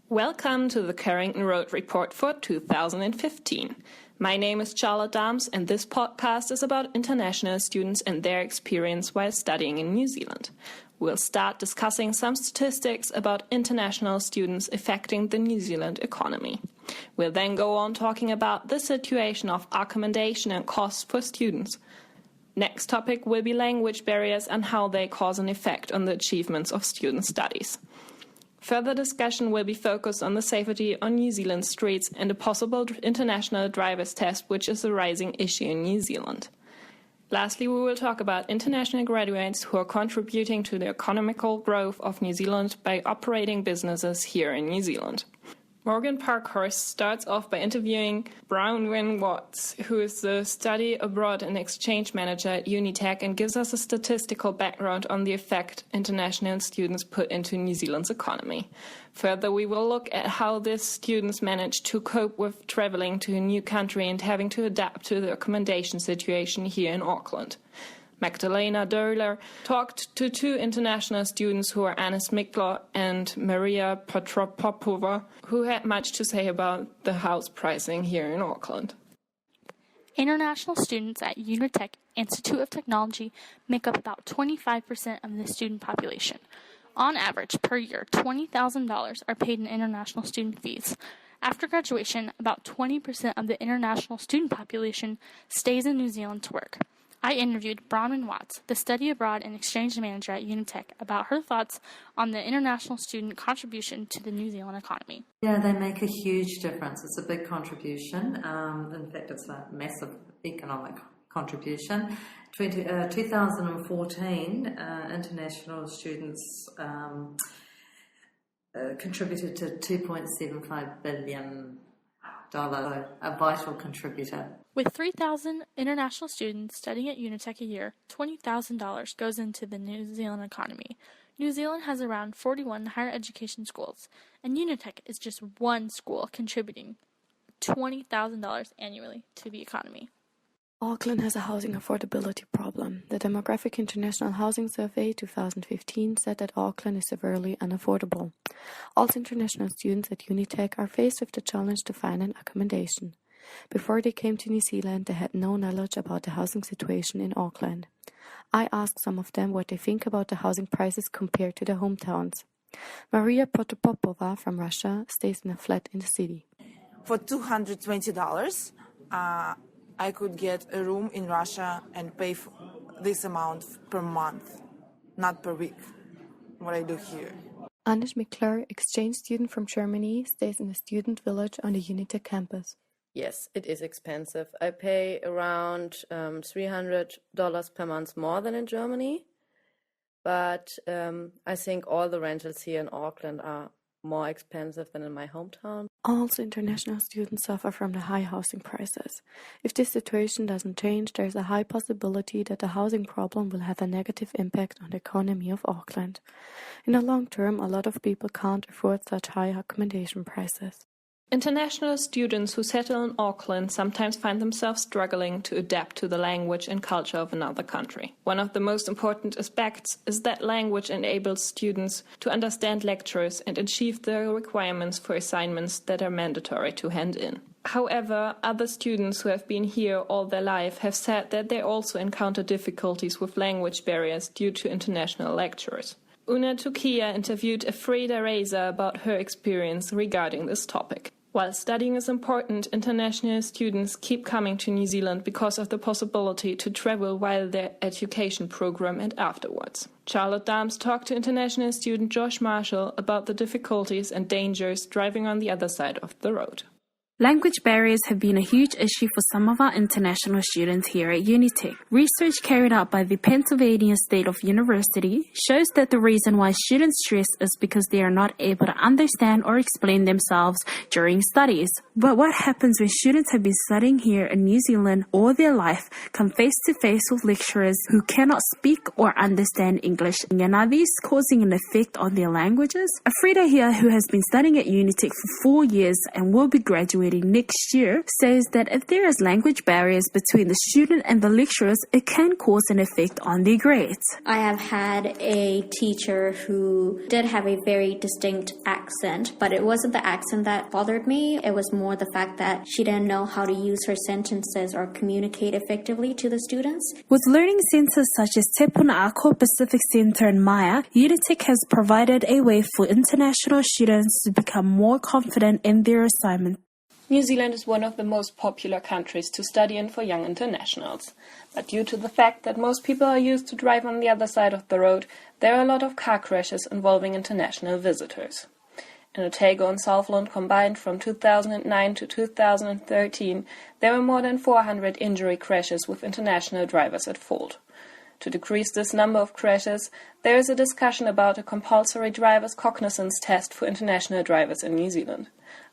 Welcome to the Carrington Road Report for 2015. My name is Charlotte Dahms, and this podcast is about international students and their experience while studying in New Zealand. We'll start discussing some statistics about international students affecting the New Zealand economy. We'll then go on talking about the situation of accommodation and costs for students. Next topic will be language barriers and how they cause an effect on the achievements of student studies. Further discussion will be focused on the safety on New Zealand streets and a possible international driver's test, which is a rising issue in New Zealand. Lastly, we will talk about international graduates who are contributing to the economical growth of New Zealand by operating businesses here in New Zealand. Morgan Parkhurst starts off by interviewing Bronwyn Watts, who is the study abroad and exchange manager at Unitec, and gives us a statistical background on the effect international students put into New Zealand's economy. Further, we will look at how these students manage to cope with traveling to a new country and having to adapt to the accommodation situation here in Auckland. Magdalena Döhler talked to two international students who are Anis Mikla and Maria Petropopova, who had much to say about the house pricing here in Auckland. International students at Unitec Institute of Technology make up about 25% of the student population. On average, per year, $20,000 are paid in international student fees. After graduation, about 20% of the international student population stays in New Zealand to work. I interviewed Bronwyn Watts, the study abroad and exchange manager at Unitec, about her thoughts on the international student contribution to the New Zealand economy. Yeah, they make a huge difference. It's a big contribution. In fact, it's a massive economic contribution. 2014, international students contributed to $2.75 billion, a vital contributor. With 3,000 international students studying at Unitec a year, $20,000 goes into the New Zealand economy. New Zealand has around 41 higher education schools, and Unitec is just one school contributing $20,000 annually to the economy. Auckland has a housing affordability problem. The Demographic International Housing Survey 2015 said that Auckland is severely unaffordable. All international students at Unitec are faced with the challenge to find an accommodation. Before they came to New Zealand, they had no knowledge about the housing situation in Auckland. I asked some of them what they think about the housing prices compared to their hometowns. Maria Protopopova from Russia stays in a flat in the city. For $220, I could get a room in Russia and pay this amount per month, not per week, what I do here. Anis Mikla, exchange student from Germany, stays in a student village on the Unitec campus. Yes, it is expensive. I pay around $300 per month more than in Germany, but I think all the rentals here in Auckland are more expensive than in my hometown. Also, international students suffer from the high housing prices. If this situation doesn't change, there is a high possibility that the housing problem will have a negative impact on the economy of Auckland. In the long term, a lot of people can't afford such high accommodation prices. International students who settle in Auckland sometimes find themselves struggling to adapt to the language and culture of another country. One of the most important aspects is that language enables students to understand lecturers and achieve the requirements for assignments that are mandatory to hand in. However, other students who have been here all their life have said that they also encounter difficulties with language barriers due to international lecturers. Una Tukia interviewed Frida Reza about her experience regarding this topic. While studying is important, international students keep coming to New Zealand because of the possibility to travel while their education program and afterwards. Charlotte Dahms talked to international student Josh Marshall about the difficulties and dangers driving on the other side of the road. Language barriers have been a huge issue for some of our international students here at Unitec. Research carried out by the Pennsylvania State of University shows that the reason why students stress is because they are not able to understand or explain themselves during studies. But what happens when students have been studying here in New Zealand all their life, come face to face with lecturers who cannot speak or understand English, and are these causing an effect on their languages? Frida here, who has been studying at Unitec for 4 years and will be graduating graduating next year, says that if there is language barriers between the student and the lecturers, it can cause an effect on their grades. I have had a teacher who did have a very distinct accent, but it wasn't the accent that bothered me. It was more the fact that she didn't know how to use her sentences or communicate effectively to the students. With learning centers such as Te Puna Ako Pacific Center in Maya, UniTech has provided a way for international students to become more confident in their assignment. New Zealand is one of the most popular countries to study in for young internationals. But due to the fact that most people are used to drive on the other side of the road, there are a lot of car crashes involving international visitors. In Otago and Southland combined from 2009 to 2013, there were more than 400 injury crashes with international drivers at fault. To decrease this number of crashes, there is a discussion about a compulsory driver's cognizance test for international drivers in New Zealand.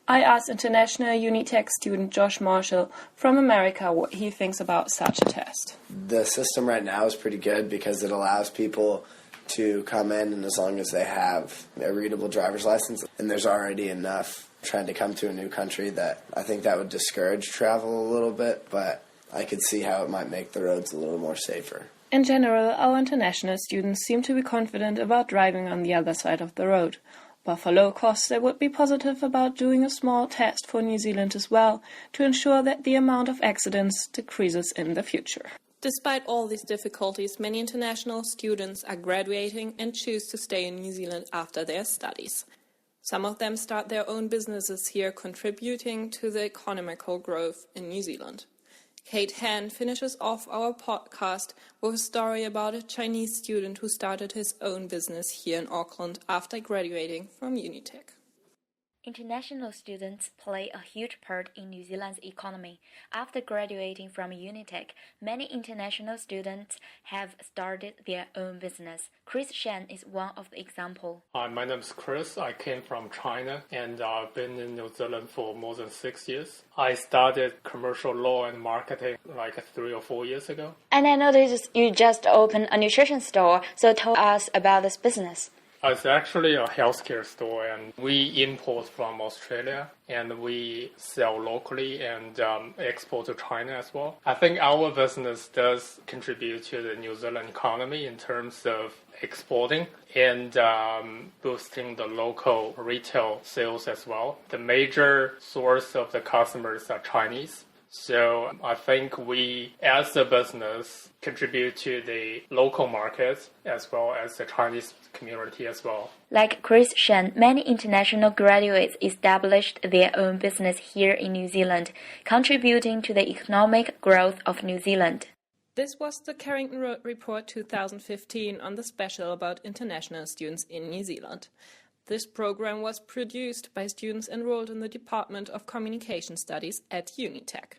I asked international UniTech student Josh Marshall from America what he thinks about such a test. The system right now is pretty good because it allows people to come in, and as long as they have a readable driver's license, and there's already enough trying to come to a new country, that I think that would discourage travel a little bit, but I could see how it might make the roads a little more safer. In general, our international students seem to be confident about driving on the other side of the road. But for low costs, they would be positive about doing a small test for New Zealand as well, to ensure that the amount of accidents decreases in the future. Despite all these difficulties, many international students are graduating and choose to stay in New Zealand after their studies. Some of them start their own businesses here, contributing to the economical growth in New Zealand. Kate Han finishes off our podcast with a story about a Chinese student who started his own business here in Auckland after graduating from UniTech. International students play a huge part in New Zealand's economy. After graduating from UniTech, many international students have started their own business. Chris Shen is one of the examples. Hi, my name is Chris. I came from China and I've been in New Zealand for more than 6 years. I started commercial law and marketing like 3 or 4 years ago. And I noticed you just opened a nutrition store, so tell us about this business. It's actually a healthcare store, and we import from Australia and we sell locally and export to China as well. I think our business does contribute to the New Zealand economy in terms of exporting and boosting the local retail sales as well. The major source of the customers are Chinese. So I think we, as a business, contribute to the local market as well as the Chinese community as well. Like Chris Shen, many international graduates established their own business here in New Zealand, contributing to the economic growth of New Zealand. This was the Carrington Road Report 2015 on the special about international students in New Zealand. This program was produced by students enrolled in the Department of Communication Studies at UniTech.